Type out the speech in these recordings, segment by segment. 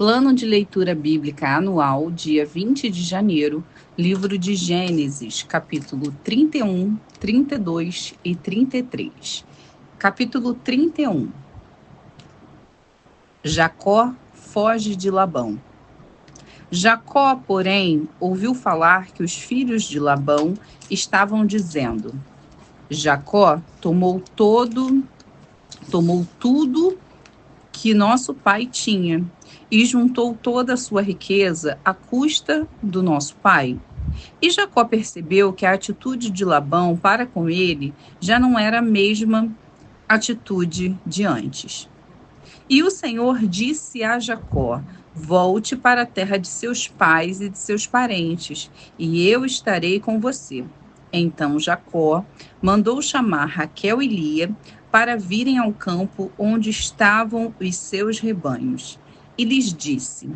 Plano de leitura bíblica anual, dia 20 de janeiro, livro de Gênesis, capítulo 31, 32 e 33. Capítulo 31. Jacó foge de Labão. Jacó, porém, ouviu falar que os filhos de Labão estavam dizendo: Jacó tomou tudo que nosso pai tinha e juntou toda a sua riqueza à custa do nosso pai. E Jacó percebeu que a atitude de Labão para com ele já não era a mesma atitude de antes. E o Senhor disse a Jacó: volte para a terra de seus pais e de seus parentes, e eu estarei com você. Então Jacó mandou chamar Raquel e Lia para virem ao campo onde estavam os seus rebanhos. E lhes disse: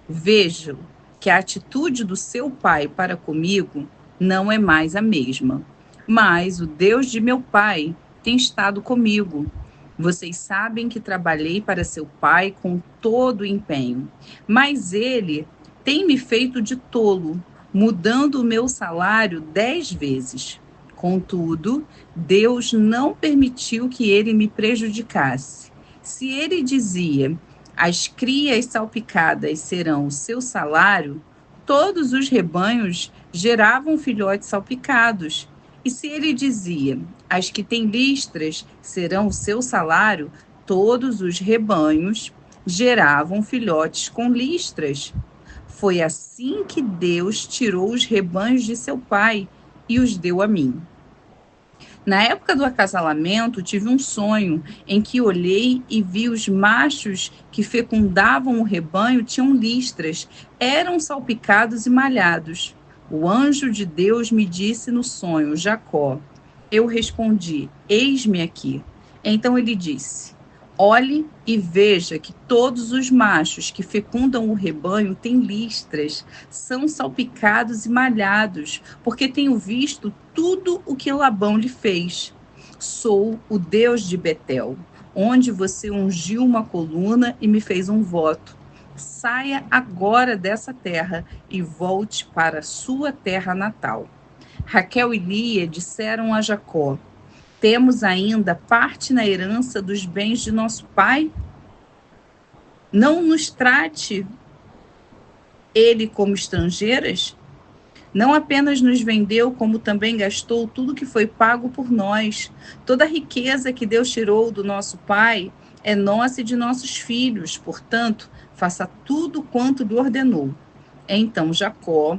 vejam que a atitude do seu pai para comigo não é mais a mesma, mas o Deus de meu pai tem estado comigo. Vocês sabem que trabalhei para seu pai com todo o empenho, mas ele tem me feito de tolo, mudando o meu salário 10 vezes. Contudo, Deus não permitiu que ele me prejudicasse. Se ele dizia: as crias salpicadas serão o seu salário, todos os rebanhos geravam filhotes salpicados. E se ele dizia: as que têm listras serão o seu salário, todos os rebanhos geravam filhotes com listras. Foi assim que Deus tirou os rebanhos de seu pai e os deu a mim. Na época do acasalamento, tive um sonho em que olhei e vi os machos que fecundavam o rebanho tinham listras, eram salpicados e malhados. O anjo de Deus me disse no sonho: Jacó. Eu respondi: eis-me aqui. Então ele disse: olhe e veja que todos os machos que fecundam o rebanho têm listras, são salpicados e malhados, porque tenho visto tudo o que Labão lhe fez. Sou o Deus de Betel, onde você ungiu uma coluna e me fez um voto. Saia agora dessa terra e volte para a sua terra natal. Raquel e Lia disseram a Jacó: temos ainda parte na herança dos bens de nosso pai? Não nos trate ele como estrangeiras? Não apenas nos vendeu, como também gastou tudo que foi pago por nós. Toda a riqueza que Deus tirou do nosso pai é nossa e de nossos filhos. Portanto, faça tudo quanto lhe ordenou. Então Jacó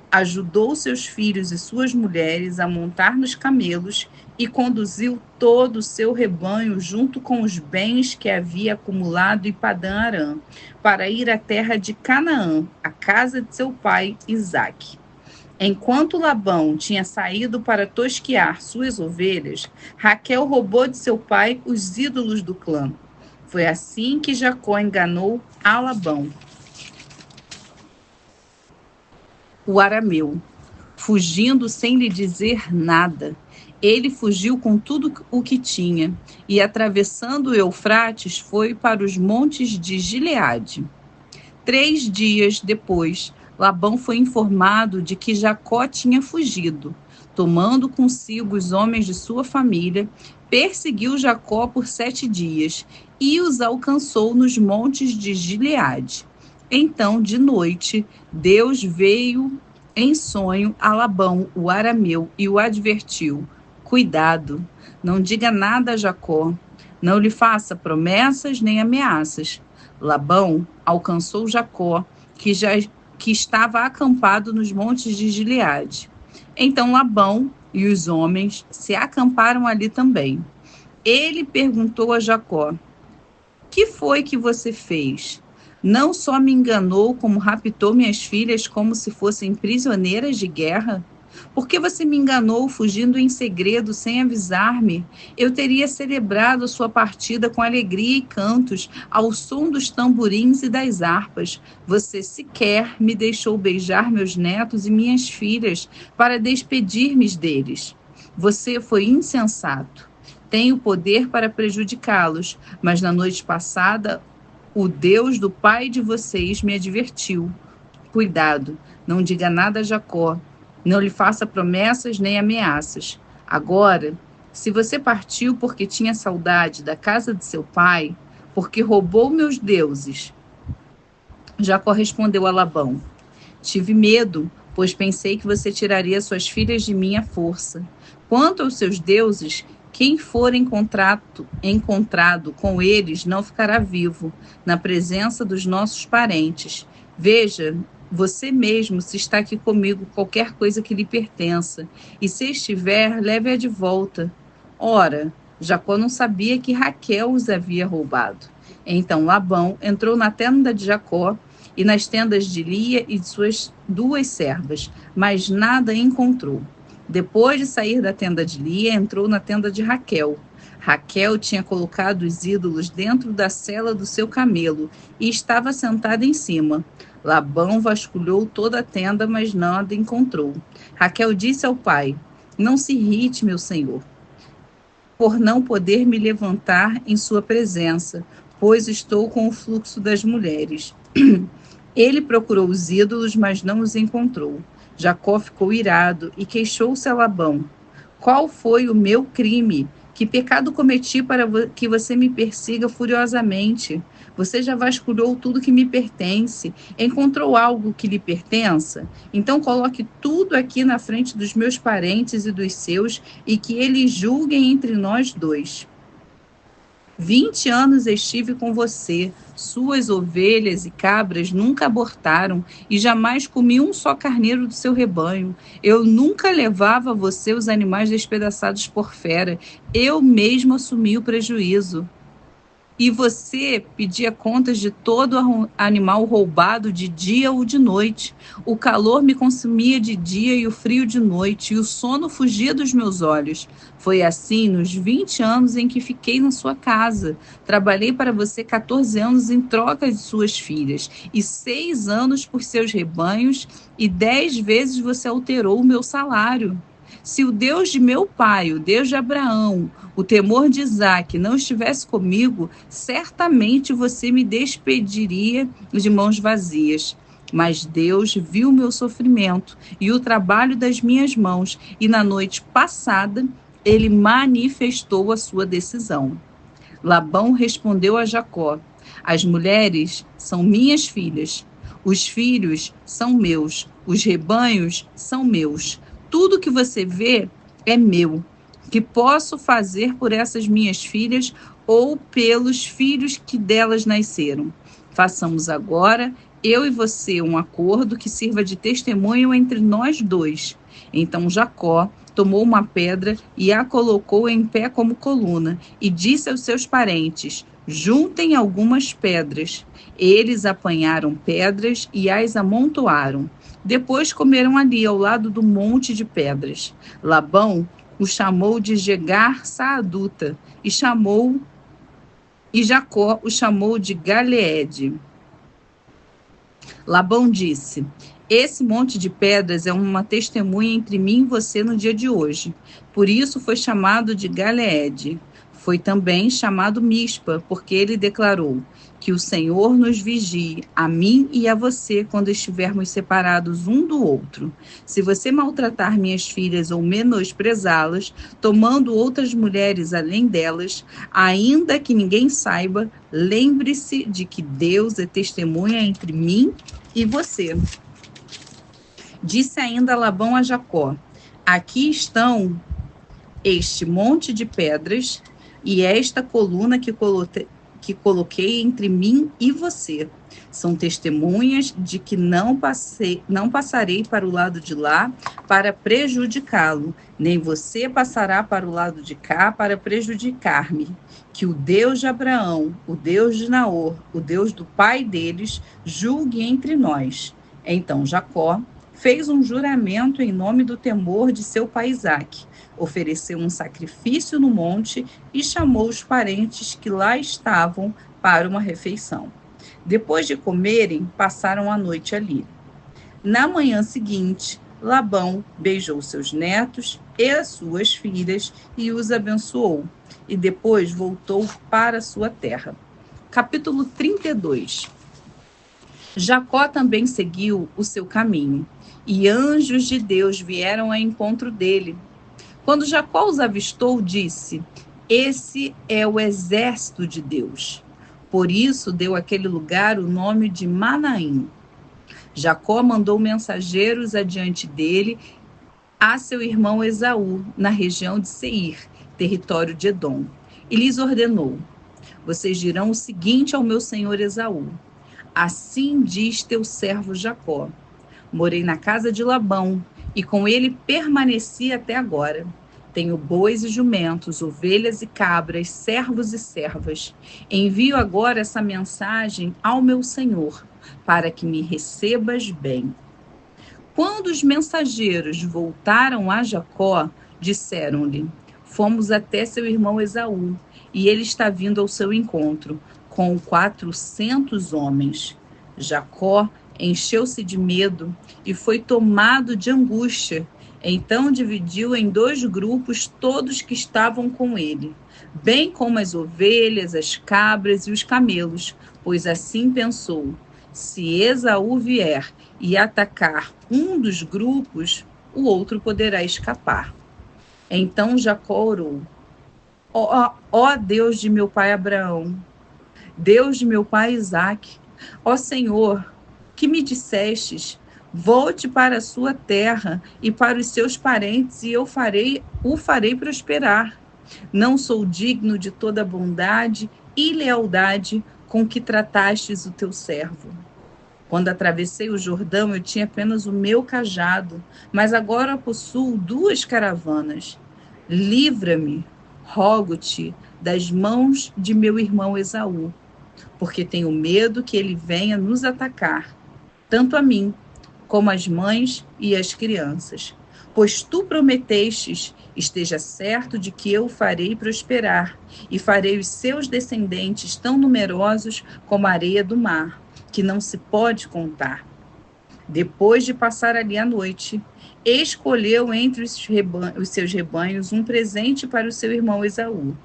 ajudou seus filhos e suas mulheres a montar nos camelos e conduziu todo o seu rebanho junto com os bens que havia acumulado em Padã-Arã, para ir à terra de Canaã, a casa de seu pai Isaque. Enquanto Labão tinha saído para tosquear suas ovelhas, Raquel roubou de seu pai os ídolos do clã. Foi assim que Jacó enganou a Labão, o arameu, fugindo sem lhe dizer nada. Ele fugiu com tudo o que tinha e, atravessando o Eufrates, foi para os montes de Gileade. 3 dias depois, Labão foi informado de que Jacó tinha fugido. Tomando consigo os homens de sua família, perseguiu Jacó por 7 dias e os alcançou nos montes de Gileade. Então, de noite, Deus veio em sonho a Labão, o arameu, e o advertiu: cuidado, não diga nada a Jacó, não lhe faça promessas nem ameaças. Labão alcançou Jacó, que estava acampado nos montes de Gileade. Então Labão e os homens se acamparam ali também. Ele perguntou a Jacó: que foi que você fez? Não só me enganou, como raptou minhas filhas como se fossem prisioneiras de guerra? Por que você me enganou fugindo em segredo sem avisar-me? Eu teria celebrado a sua partida com alegria e cantos, ao som dos tamborins e das harpas. Você sequer me deixou beijar meus netos e minhas filhas para despedir-me deles. Você foi insensato. Tenho poder para prejudicá-los, mas na noite passada O Deus do pai de vocês me advertiu. Cuidado, não diga nada a Jacó, não lhe faça promessas nem ameaças. Agora, se você partiu porque tinha saudade da casa de seu pai, porque roubou meus deuses. Jacó respondeu a Labão: tive medo, pois pensei que você tiraria suas filhas de mim à força. Quanto aos seus deuses, quem for encontrado com eles não ficará vivo, na presença dos nossos parentes. Veja, você mesmo, se está aqui comigo, qualquer coisa que lhe pertença, e se estiver, leve-a de volta. Ora, Jacó não sabia que Raquel os havia roubado. Então Labão entrou na tenda de Jacó e nas tendas de Lia e de suas 2 servas, mas nada encontrou. Depois de sair da tenda de Lia, entrou na tenda de Raquel. Raquel tinha colocado os ídolos dentro da sela do seu camelo e estava sentada em cima. Labão vasculhou toda a tenda, mas nada encontrou. Raquel disse ao pai: não se irrite, meu senhor, por não poder me levantar em sua presença, pois estou com o fluxo das mulheres. Ele procurou os ídolos, mas não os encontrou. Jacó ficou irado e queixou-se a Labão: qual foi o meu crime? Que pecado cometi para que você me persiga furiosamente? Você já vasculhou tudo que me pertence. Encontrou algo que lhe pertença? Então coloque tudo aqui na frente dos meus parentes e dos seus, e que eles julguem entre nós 2. 20 anos estive com você, suas ovelhas e cabras nunca abortaram, e jamais comi um só carneiro do seu rebanho. Eu nunca levava a você os animais despedaçados por fera, eu mesmo assumi o prejuízo. E você pedia contas de todo animal roubado de dia ou de noite. O calor me consumia de dia e o frio de noite, e o sono fugia dos meus olhos. Foi assim nos 20 anos em que fiquei na sua casa. Trabalhei para você 14 anos em troca de suas filhas, e 6 anos por seus rebanhos, e 10 vezes você alterou o meu salário. Se o Deus de meu pai, o Deus de Abraão, o temor de Isaque não estivesse comigo, certamente você me despediria de mãos vazias. Mas Deus viu o meu sofrimento e o trabalho das minhas mãos, e na noite passada ele manifestou a sua decisão. Labão respondeu a Jacó: as mulheres são minhas filhas, os filhos são meus, os rebanhos são meus. Tudo que você vê é meu. Que posso fazer por essas minhas filhas ou pelos filhos que delas nasceram? Façamos agora, eu e você, um acordo que sirva de testemunho entre nós 2. Então Jacó tomou uma pedra e a colocou em pé como coluna, e disse aos seus parentes: juntem algumas pedras. Eles apanharam pedras e as amontoaram. Depois comeram ali, ao lado do monte de pedras. Labão o chamou de Jegar Saaduta, e Jacó o chamou de Galeede. Labão disse: esse monte de pedras é uma testemunha entre mim e você no dia de hoje. Por isso foi chamado de Galeede. Foi também chamado Mispa, porque ele declarou: que o Senhor nos vigie, a mim e a você, quando estivermos separados um do outro. Se você maltratar minhas filhas ou menosprezá-las, tomando outras mulheres além delas, ainda que ninguém saiba, lembre-se de que Deus é testemunha entre mim e você. Disse ainda Labão a Jacó: aqui estão este monte de pedras e esta coluna que coloquei entre mim e você. São testemunhas de que não passarei para o lado de lá para prejudicá-lo, nem você passará para o lado de cá para prejudicar-me. Que o Deus de Abraão, o Deus de Naor, o Deus do pai deles, julgue entre nós. Então Jacó fez um juramento em nome do temor de seu pai Isaque, ofereceu um sacrifício no monte e chamou os parentes que lá estavam para uma refeição. Depois de comerem, passaram a noite ali. Na manhã seguinte, Labão beijou seus netos e as suas filhas e os abençoou, e depois voltou para sua terra. capítulo 32. Jacó também seguiu o seu caminho, e anjos de Deus vieram ao encontro dele. Quando Jacó os avistou, disse: Esse é o exército de Deus. Por isso deu àquele lugar o nome de Manaim. Jacó mandou mensageiros adiante dele a seu irmão Esaú, na região de Seir, território de Edom, e lhes ordenou: Vocês dirão o seguinte ao meu senhor Esaú: Assim diz teu servo Jacó: Morei na casa de Labão, e com ele permaneci até agora. Tenho bois e jumentos, ovelhas e cabras, servos e servas. Envio agora essa mensagem ao meu senhor, para que me recebas bem. Quando os mensageiros voltaram a Jacó, disseram-lhe: Fomos até seu irmão Esaú, e ele está vindo ao seu encontro, com 400 homens. Jacó encheu-se de medo e foi tomado de angústia. Então dividiu em 2 grupos todos que estavam com ele, bem como as ovelhas, as cabras e os camelos, pois assim pensou: se Esaú vier e atacar um dos grupos, o outro poderá escapar. Então Jacó orou: Ó Deus de meu pai Abraão, Deus de meu pai Isaque, ó Senhor, que me dissestes: volte para a sua terra e para os seus parentes, e o farei prosperar. Não sou digno de toda a bondade e lealdade com que tratastes o teu servo. Quando atravessei o Jordão, eu tinha apenas o meu cajado, mas agora possuo 2 caravanas. Livra-me, rogo-te, das mãos de meu irmão Esaú, porque tenho medo que ele venha nos atacar, tanto a mim, como as mães e as crianças. Pois tu prometestes: esteja certo de que eu o farei prosperar, e farei os seus descendentes tão numerosos como a areia do mar, que não se pode contar. Depois de passar ali a noite, escolheu entre os seus rebanhos um presente para o seu irmão Esaú: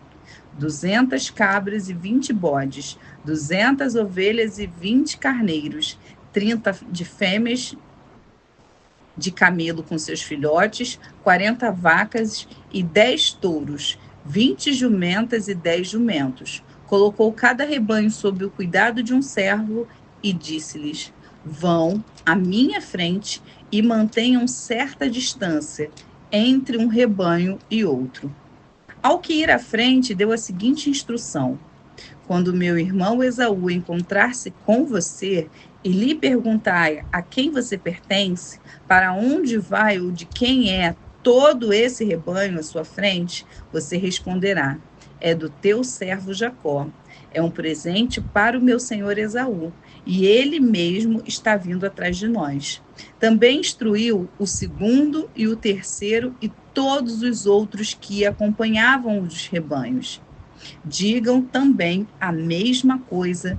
200 cabras e 20 bodes, 200 ovelhas e 20 carneiros, 30 de fêmeas de camelo com seus filhotes, 40 vacas e 10 touros, 20 jumentas e 10 jumentos. Colocou cada rebanho sob o cuidado de um servo e disse-lhes: Vão à minha frente e mantenham certa distância entre um rebanho e outro. Ao que ir à frente, deu a seguinte instrução: Quando meu irmão Esaú encontrar-se com você e lhe perguntar a quem você pertence, para onde vai ou de quem é todo esse rebanho à sua frente, você responderá: é do teu servo Jacó. É um presente para o meu senhor Esaú, e ele mesmo está vindo atrás de nós. Também instruiu o 2º e o 3º e todos os outros que acompanhavam os rebanhos. Digam também a mesma coisa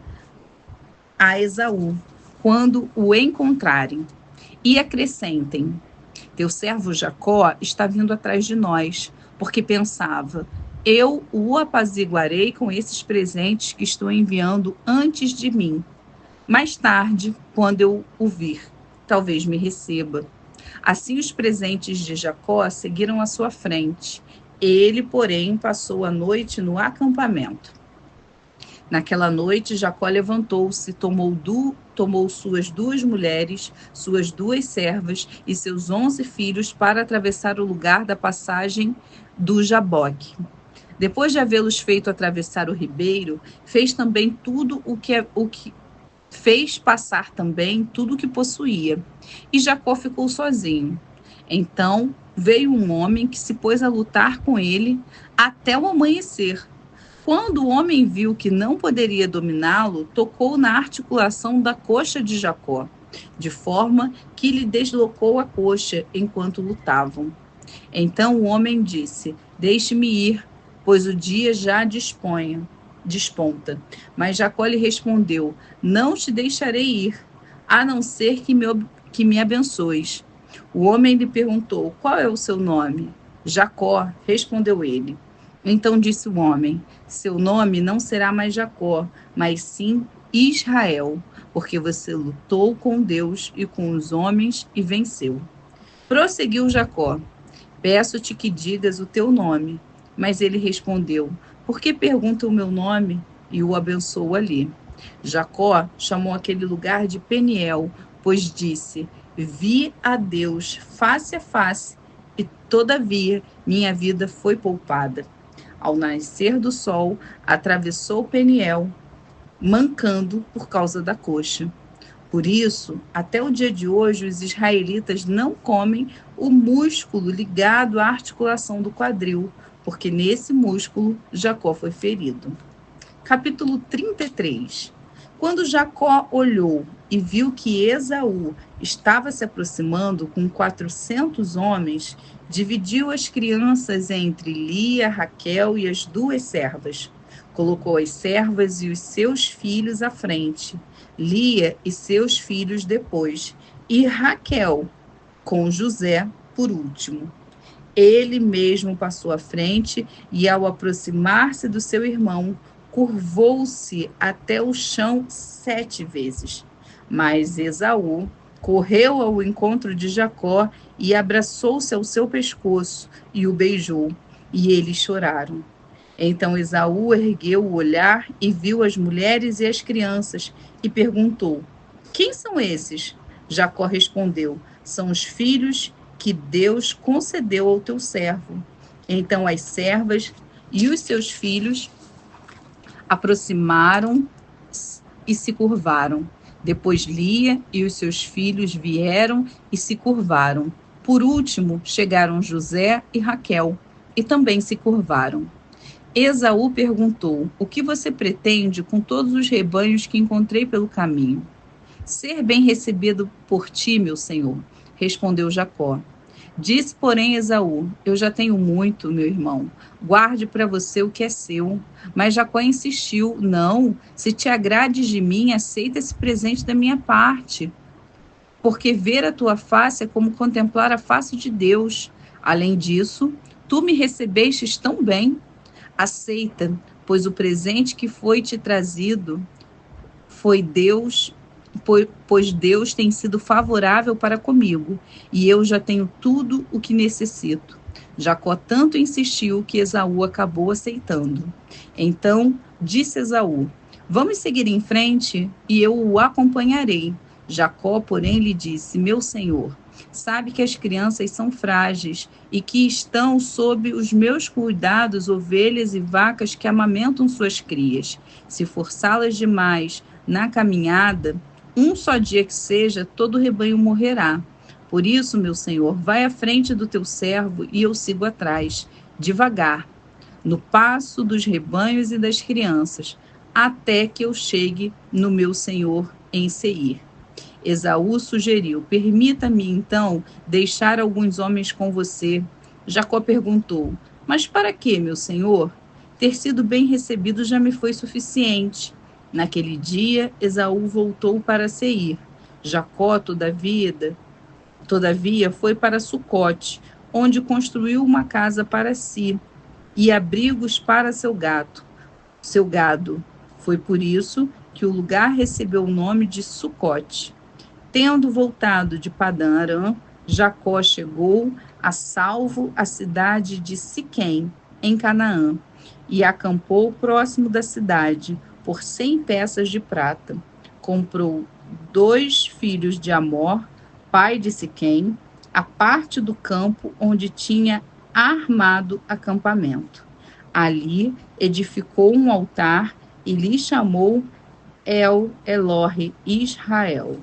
a Esaú, quando o encontrarem, e acrescentem: teu servo Jacó está vindo atrás de nós, porque pensava: eu o apaziguarei com esses presentes que estou enviando antes de mim. Mais tarde, quando eu o vir, talvez me receba. Assim os presentes de Jacó seguiram à sua frente. Ele, porém, passou a noite no acampamento. Naquela noite, Jacó levantou-se, tomou suas 2 mulheres, suas 2 servas e seus 11 filhos para atravessar o lugar da passagem do Jaboque. Depois de havê-los feito atravessar o ribeiro, fez passar também tudo o que possuía. E Jacó ficou sozinho. Então veio um homem que se pôs a lutar com ele até o amanhecer. Quando o homem viu que não poderia dominá-lo, tocou na articulação da coxa de Jacó, de forma que lhe deslocou a coxa enquanto lutavam. Então o homem disse: Deixe-me ir, pois o dia já desponta. Mas Jacó lhe respondeu: Não te deixarei ir, a não ser que me abençoes. O homem lhe perguntou: Qual é o seu nome? Jacó, respondeu ele. Então disse o homem: seu nome não será mais Jacó, mas sim Israel, porque você lutou com Deus e com os homens e venceu. Prosseguiu Jacó: peço-te que digas o teu nome. Mas ele respondeu: por que pergunta o meu nome? E o abençoou ali. Jacó chamou aquele lugar de Peniel, pois disse: vi a Deus face a face, e todavia minha vida foi poupada. Ao nascer do sol, atravessou Peniel, mancando por causa da coxa. Por isso, até o dia de hoje, os israelitas não comem o músculo ligado à articulação do quadril, porque nesse músculo Jacó foi ferido. Capítulo 33. Quando Jacó olhou e viu que Esaú estava se aproximando com 400 homens, dividiu as crianças entre Lia, Raquel e as duas servas. Colocou as servas e os seus filhos à frente, Lia e seus filhos depois, e Raquel com José por último. Ele mesmo passou à frente e, ao aproximar-se do seu irmão, curvou-se até o chão 7 vezes. Mas Esaú correu ao encontro de Jacó e abraçou-se ao seu pescoço e o beijou, e eles choraram. Então Esaú ergueu o olhar e viu as mulheres e as crianças e perguntou: quem são esses? Jacó respondeu: são os filhos que Deus concedeu ao teu servo. Então as servas e os seus filhos aproximaram e se curvaram. Depois Lia e os seus filhos vieram e se curvaram. Por último chegaram José e Raquel e também se curvaram. Esaú perguntou: o que você pretende com todos os rebanhos que encontrei pelo caminho? Ser bem recebido por ti, meu senhor, respondeu Jacó. Disse, porém, Esaú: eu já tenho muito, meu irmão, guarde para você o que é seu. Mas Jacó insistiu: não, se te agrades de mim, aceita esse presente da minha parte, porque ver a tua face é como contemplar a face de Deus. Além disso, tu me recebestes tão bem. Aceita, pois o presente que foi te trazido foi Deus, pois Deus tem sido favorável para comigo, e eu já tenho tudo o que necessito. Jacó tanto insistiu que Esaú acabou aceitando. Então disse Esaú: vamos seguir em frente e eu o acompanharei. Jacó, porém, lhe disse: meu senhor, sabe que as crianças são frágeis e que estão sob os meus cuidados ovelhas e vacas que amamentam suas crias. Se forçá-las demais na caminhada, um só dia que seja, todo o rebanho morrerá. Por isso, meu senhor, vai à frente do teu servo e eu sigo atrás, devagar, no passo dos rebanhos e das crianças, até que eu chegue no meu senhor em Seir. Esaú sugeriu: permita-me, então, deixar alguns homens com você. Jacó perguntou: mas para quê, meu senhor? Ter sido bem recebido já me foi suficiente. Naquele dia, Esaú voltou para Seir. Jacó, todavia, foi para Sucote, onde construiu uma casa para si e abrigos para seu gado. Foi por isso que o lugar recebeu o nome de Sucote. Tendo voltado de Padã-Arã, Jacó chegou a salvo à cidade de Siquém, em Canaã, e acampou próximo da cidade por 100 peças de prata. Comprou 2 filhos de Amor, pai de Siquém, a parte do campo onde tinha armado acampamento. Ali edificou um altar e lhe chamou El Elohe Israel.